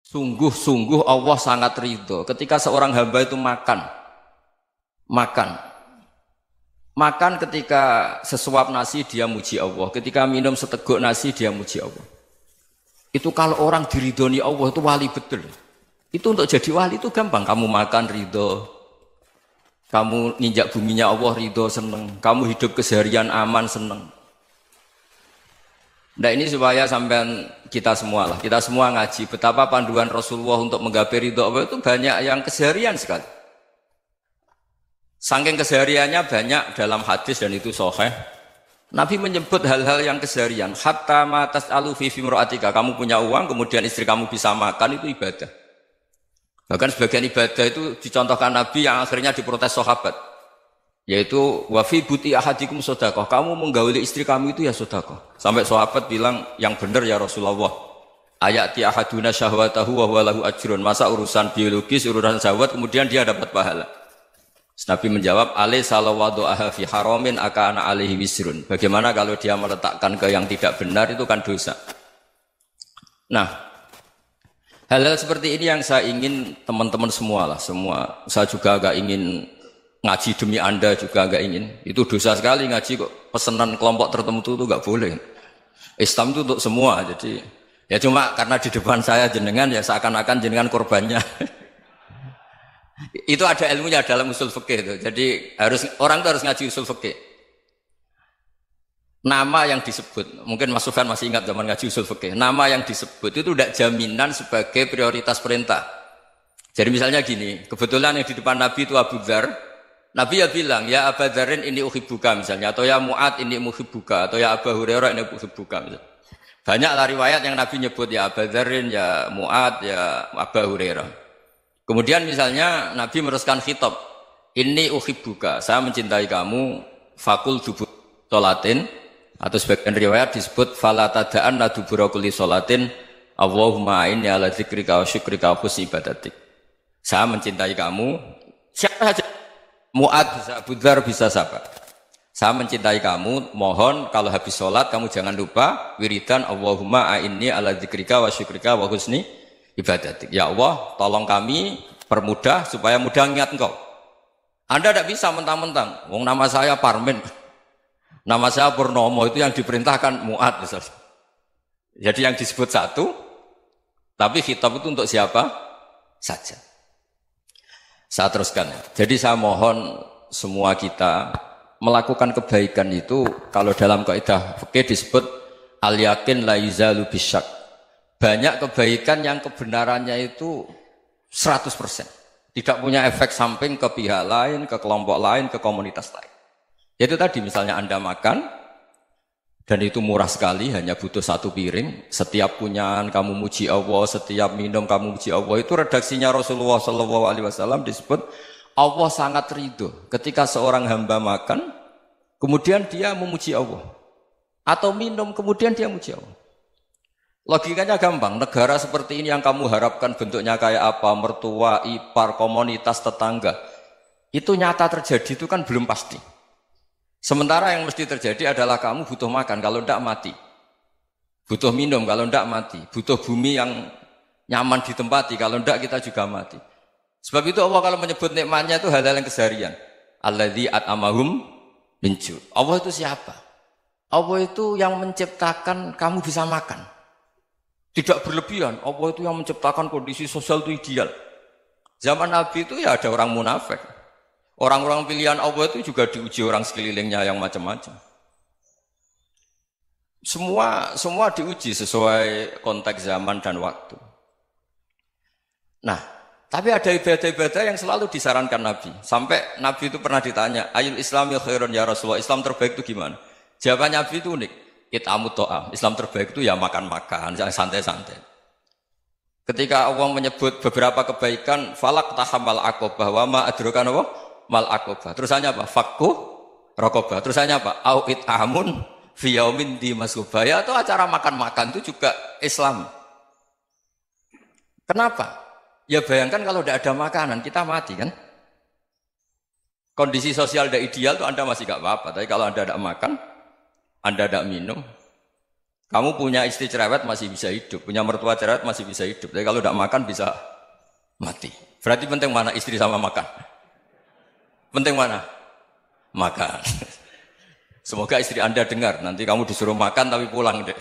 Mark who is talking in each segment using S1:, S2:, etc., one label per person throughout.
S1: Sungguh-sungguh Allah sangat ridho ketika seorang hamba itu makan. Makan ketika sesuap nasi dia muji Allah, ketika minum seteguk nasi dia muji Allah. Itu kalau orang diridhoni Allah itu wali betul. Itu untuk jadi wali itu gampang. Kamu makan ridho, kamu ninjak buminya Allah ridho seneng, kamu hidup keseharian aman seneng. Nah ini supaya sampai kita semua ngaji betapa panduan Rasulullah untuk menggapai ridho Allah itu banyak yang keseharian sekali. Saking kesehariannya banyak dalam hadis dan itu sahih. Nabi menyebut hal-hal yang keseharian. Hatta ma tas'alu fi imra'atika. Kamu punya uang, kemudian istri kamu bisa makan, itu ibadah. Bahkan sebagian ibadah itu dicontohkan Nabi yang akhirnya diprotes sahabat. Yaitu wa fi buti ahadikum sedekah. Kamu menggauli istri kamu itu ya sedekah. Sampai sahabat bilang yang benar ya Rasulullah. Ayati ahaduna syahwatahu wa huwa lahu ajrun. Masa urusan biologis, urusan syahwat kemudian dia dapat pahala. Nabi menjawab, alaysa law wada'aha fi haramin akana alaihi wisrun. Bagaimana kalau dia meletakkan ke yang tidak benar, itu kan dosa. Nah, hal-hal seperti ini yang saya ingin teman-teman semua. Saya juga agak ingin ngaji demi Anda juga agak ingin. Itu dosa sekali ngaji kok pesanan kelompok tertentu itu enggak boleh. Islam itu untuk semua. Jadi ya cuma karena di depan saya jenengan ya seakan-akan jenengan korbannya. Itu ada ilmunya dalam usul fikih itu. Jadi orang itu harus ngaji usul fikih. Nama yang disebut, mungkin Mas Sufyan masih ingat zaman ngaji usul fikih. Nama yang disebut itu tidak jaminan sebagai prioritas perintah. Jadi misalnya gini, kebetulan yang di depan Nabi itu Abu Dzar. Nabi ya bilang, ya Abu Dzarin ini uhibbuka misalnya, atau ya Mu'ad ini muhibbuka, atau ya Abu Hurairah ini uhibbuka misalnya. Banyaklah riwayat yang Nabi nyebut ya Abu Dzarin, ya Mu'ad, ya Abu Hurairah. Kemudian misalnya Nabi meneruskan khitab, ini uhibbuka, saya mencintai kamu, fakul dubur sholatin, atau sebagian riwayat disebut fala tada'an la dubura kulli sholatin, Allahumma inni ala dzikrika wa syukrika wa husni ibadatik. Saya mencintai kamu, siapa saja, Mu'ad bisa, Abu Dzar bisa siapa. Saya mencintai kamu, mohon kalau habis sholat kamu jangan lupa wiridan Allahumma inni ala dzikrika wa syukrika wa husni ibadatik. Ya Allah, tolong kami permudah supaya mudah ingat Engkau. Anda tidak bisa mentang-mentang, wong nama saya Parmin, nama saya Purnomo, itu yang diperintahkan Mu'ad misalnya. Jadi yang disebut satu, tapi khitab itu untuk siapa saja. Saya teruskan. Jadi saya mohon semua kita melakukan kebaikan itu, kalau dalam kaidah fikih disebut al-yakin la yuzalu bisyak. Banyak kebaikan yang kebenarannya itu 100%. Tidak punya efek samping ke pihak lain, ke kelompok lain, ke komunitas lain. Itu tadi misalnya Anda makan, dan itu murah sekali, hanya butuh satu piring. Setiap punyaan kamu muji Allah, setiap minum kamu muji Allah. Itu redaksinya Rasulullah SAW disebut, Allah sangat ridho ketika seorang hamba makan, kemudian dia memuji Allah. Atau minum, kemudian dia muji Allah. Logikanya gampang, negara seperti ini yang kamu harapkan bentuknya kayak apa, mertua, ipar, komunitas, tetangga, itu nyata terjadi itu kan belum pasti. Sementara yang mesti terjadi adalah kamu butuh makan, kalau tidak mati. Butuh minum, kalau tidak mati. Butuh bumi yang nyaman ditempati, kalau tidak kita juga mati. Sebab itu Allah kalau menyebut nikmatnya itu hal-hal yang keseharian. Alladzi at'amahum min ju'. Allah itu siapa? Allah itu yang menciptakan kamu bisa makan. Tidak berlebihan, Allah itu yang menciptakan kondisi sosial itu ideal. Zaman Nabi itu ya ada orang munafik. Orang-orang pilihan Allah itu juga diuji orang sekelilingnya yang macam-macam. Semua diuji sesuai konteks zaman dan waktu. Nah, tapi ada ibadah-ibadah yang selalu disarankan Nabi. Sampai Nabi itu pernah ditanya, ayul Islam ya khairun ya Rasulullah, Islam terbaik itu gimana? Jawaban Nabi itu unik. It'amut to'am. Islam terbaik itu ya makan-makan, santai-santai. Ketika Allah menyebut beberapa kebaikan, falak tahamal akobah, wa ma adrokan apa? Mal akobah. Terusannya apa? Fakku rokobah. Terusannya apa? Au it'amun fiyaumin di masubaya. Atau acara makan-makan itu juga Islam. Kenapa? Ya bayangkan kalau tidak ada makanan, kita mati kan? Kondisi sosial tidak ideal itu Anda masih gak apa-apa. Tapi kalau Anda tidak makan, Anda tidak minum, Kamu punya istri cerewet masih bisa hidup, punya mertua cerewet masih bisa hidup. Tapi kalau tidak makan bisa mati. Berarti penting mana istri sama makan? Penting mana? Makan. Semoga istri Anda dengar, nanti kamu disuruh makan tapi pulang deh.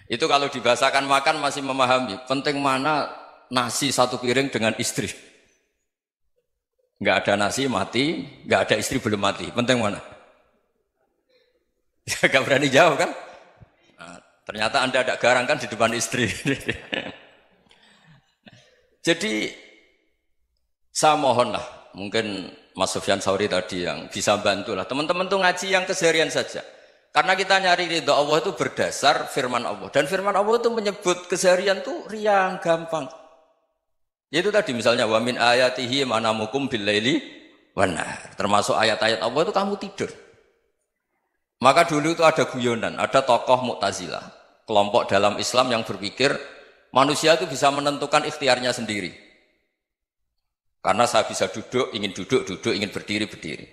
S1: Itu kalau dibahasakan makan masih memahami. Penting mana nasi satu piring dengan istri. Enggak ada nasi mati, enggak ada istri belum mati. Penting mana? Gak berani jawab kan? Nah, ternyata Anda ada garang kan di depan istri. Jadi saya mohonlah, mungkin Mas Sufyan Sauri tadi yang bisa bantulah. Teman-teman tuh ngaji yang keseharian saja. Karena kita nyari ridha Allah itu berdasar firman Allah. Dan firman Allah itu menyebut keseharian tuh riang, gampang. Itu tadi misalnya wa min ayatihi manamukum bil laili wan nahar. Termasuk ayat-ayat Allah itu kamu tidur. Maka dulu itu ada guyonan, ada tokoh Mu'tazilah, kelompok dalam Islam yang berpikir manusia itu bisa menentukan ikhtiarnya sendiri. Karena saya bisa duduk, ingin berdiri, berdiri.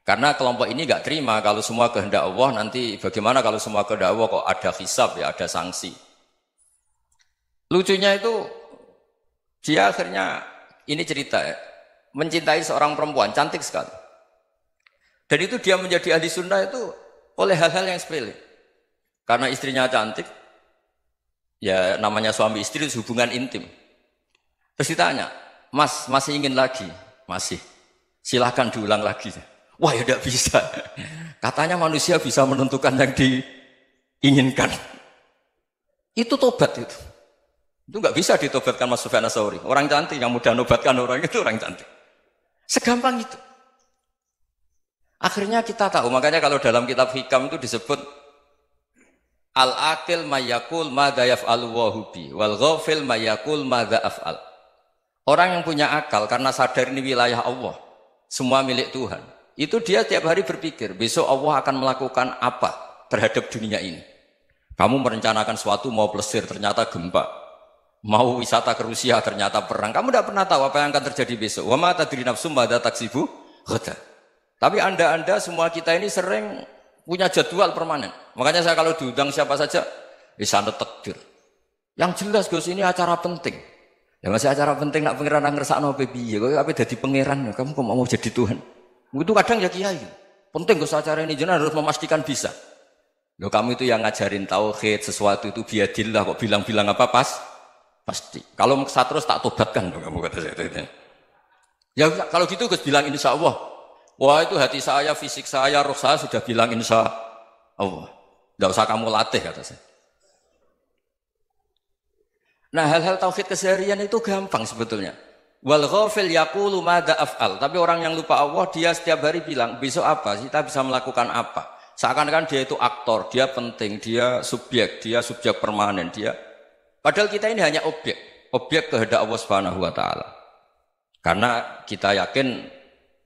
S1: Karena kelompok ini nggak terima kalau semua kehendak Allah, nanti bagaimana kalau semua kehendak Allah kok ada hisab ya, ada sanksi. Lucunya itu dia akhirnya ini cerita ya, mencintai seorang perempuan cantik sekali. Dan itu dia menjadi ahli sunnah itu oleh hal-hal yang sepele. Karena istrinya cantik, ya namanya suami istri itu hubungan intim. Terus ditanya, Mas masih ingin lagi? Masih. Silahkan diulang lagi. Wah ya tidak bisa. Katanya manusia bisa menentukan yang diinginkan. Itu tobat itu. Itu nggak bisa ditobatkan Mas Sufyan Ats-Tsauri. Orang cantik yang mudah nobatkan orang itu orang cantik. Segampang itu. Akhirnya kita tahu, makanya kalau dalam kitab Hikam itu disebut al-aqil mayyakul madza yaf'alu wa hubi wal ghafil mayyakul madza af'al. Orang yang punya akal karena sadar ini wilayah Allah, semua milik Tuhan. Itu dia tiap hari berpikir, besok Allah akan melakukan apa terhadap dunia ini. Kamu merencanakan sesuatu mau plesir, ternyata gempa. Mau wisata ke Rusia, ternyata perang. Kamu tidak pernah tahu apa yang akan terjadi besok. Wa ma tadri nafsum madza taksibu ghadan. Tapi anda semua kita ini sering punya jadwal permanen. Makanya saya kalau diundang siapa saja, sanad takdir. Yang jelas Gus ini acara penting. Ya masih acara penting nak pangeran ngersakno piye? Kowe ape dadi pangeran, kamu kok mau jadi Tuhan? Itu kadang ya kiai. Penting Gus acara ini jenengan harus memastikan bisa. Loh kamu itu yang ngajarin tauhid, sesuatu itu biadillah kok bilang-bilang apa pasti. Kalau maksa terus tak tobatkan kamu kata saya. Ya kalau gitu Gus bilang insyaallah. Wah itu hati saya, fisik saya, roh saya sudah bilang insya Allah. Tidak usah kamu latih kata saya. Nah hal-hal tauhid keseharian itu gampang sebetulnya. Wal ghafil yaqulu madza af'al. Tapi orang yang lupa Allah dia setiap hari bilang besok apa? Kita bisa melakukan apa? Seakan-akan dia itu aktor, dia penting, dia subjek permanen, dia. Padahal kita ini hanya objek kehendak Allah Subhanahu wa taala. Karena kita yakin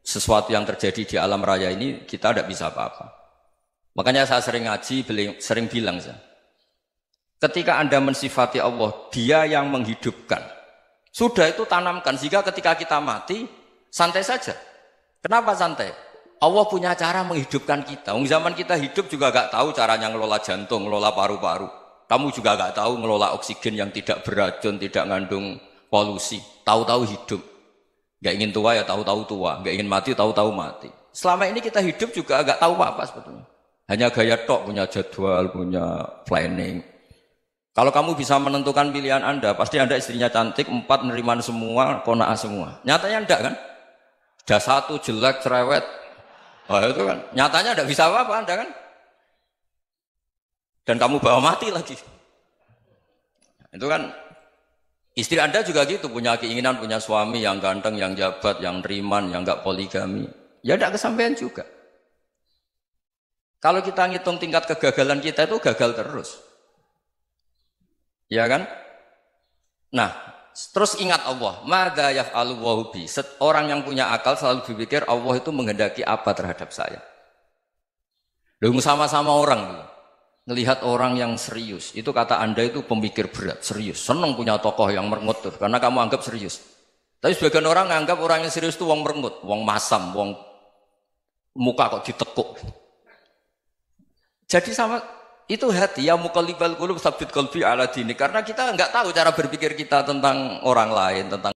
S1: sesuatu yang terjadi di alam raya ini kita tidak bisa apa-apa. Makanya saya sering ngaji, sering bilang saya, ketika Anda mensifati Allah, Dia yang menghidupkan. Sudah itu tanamkan sehingga ketika kita mati santai saja. Kenapa santai? Allah punya cara menghidupkan kita. Zaman kita hidup juga gak tahu caranya ngelola jantung, ngelola paru-paru. Kamu juga gak tahu ngelola oksigen yang tidak beracun, tidak ngandung polusi. Tahu-tahu hidup. Gak ingin tua ya tahu-tahu tua, gak ingin mati tahu-tahu mati. Selama ini kita hidup juga agak tahu apa sebetulnya. Hanya gaya tok, punya jadwal, punya planning. Kalau kamu bisa menentukan pilihan Anda, pasti Anda istrinya cantik, 4 neriman semua, qanaah semua. Nyatanya enggak kan? Ada 1 jelek, cerewet. Oh itu kan, nyatanya enggak bisa apa-apa Anda kan? Dan kamu bawa mati lagi. Itu kan istri Anda juga gitu, punya keinginan, punya suami yang ganteng, yang jabat, yang neriman, yang enggak poligami. Ya enggak kesampaian juga. Kalau kita ngitung tingkat kegagalan kita itu gagal terus. Ya kan? Nah, terus ingat Allah, madza yaf'alu wa bi. Orang yang punya akal selalu berpikir Allah itu menghendaki apa terhadap saya. Lalu sama-sama orang ngelihat orang yang serius, itu kata Anda itu pemikir berat, serius. Senang punya tokoh yang merengut tuh, karena kamu anggap serius. Tapi sebagian orang anggap orang yang serius itu wong merengut, wong masam, wong muka kok ditekuk. Jadi sama itu hati ya muqallibal qulub tsabbit qalbi ala dinik, karena kita nggak tahu cara berpikir kita tentang orang lain, tentang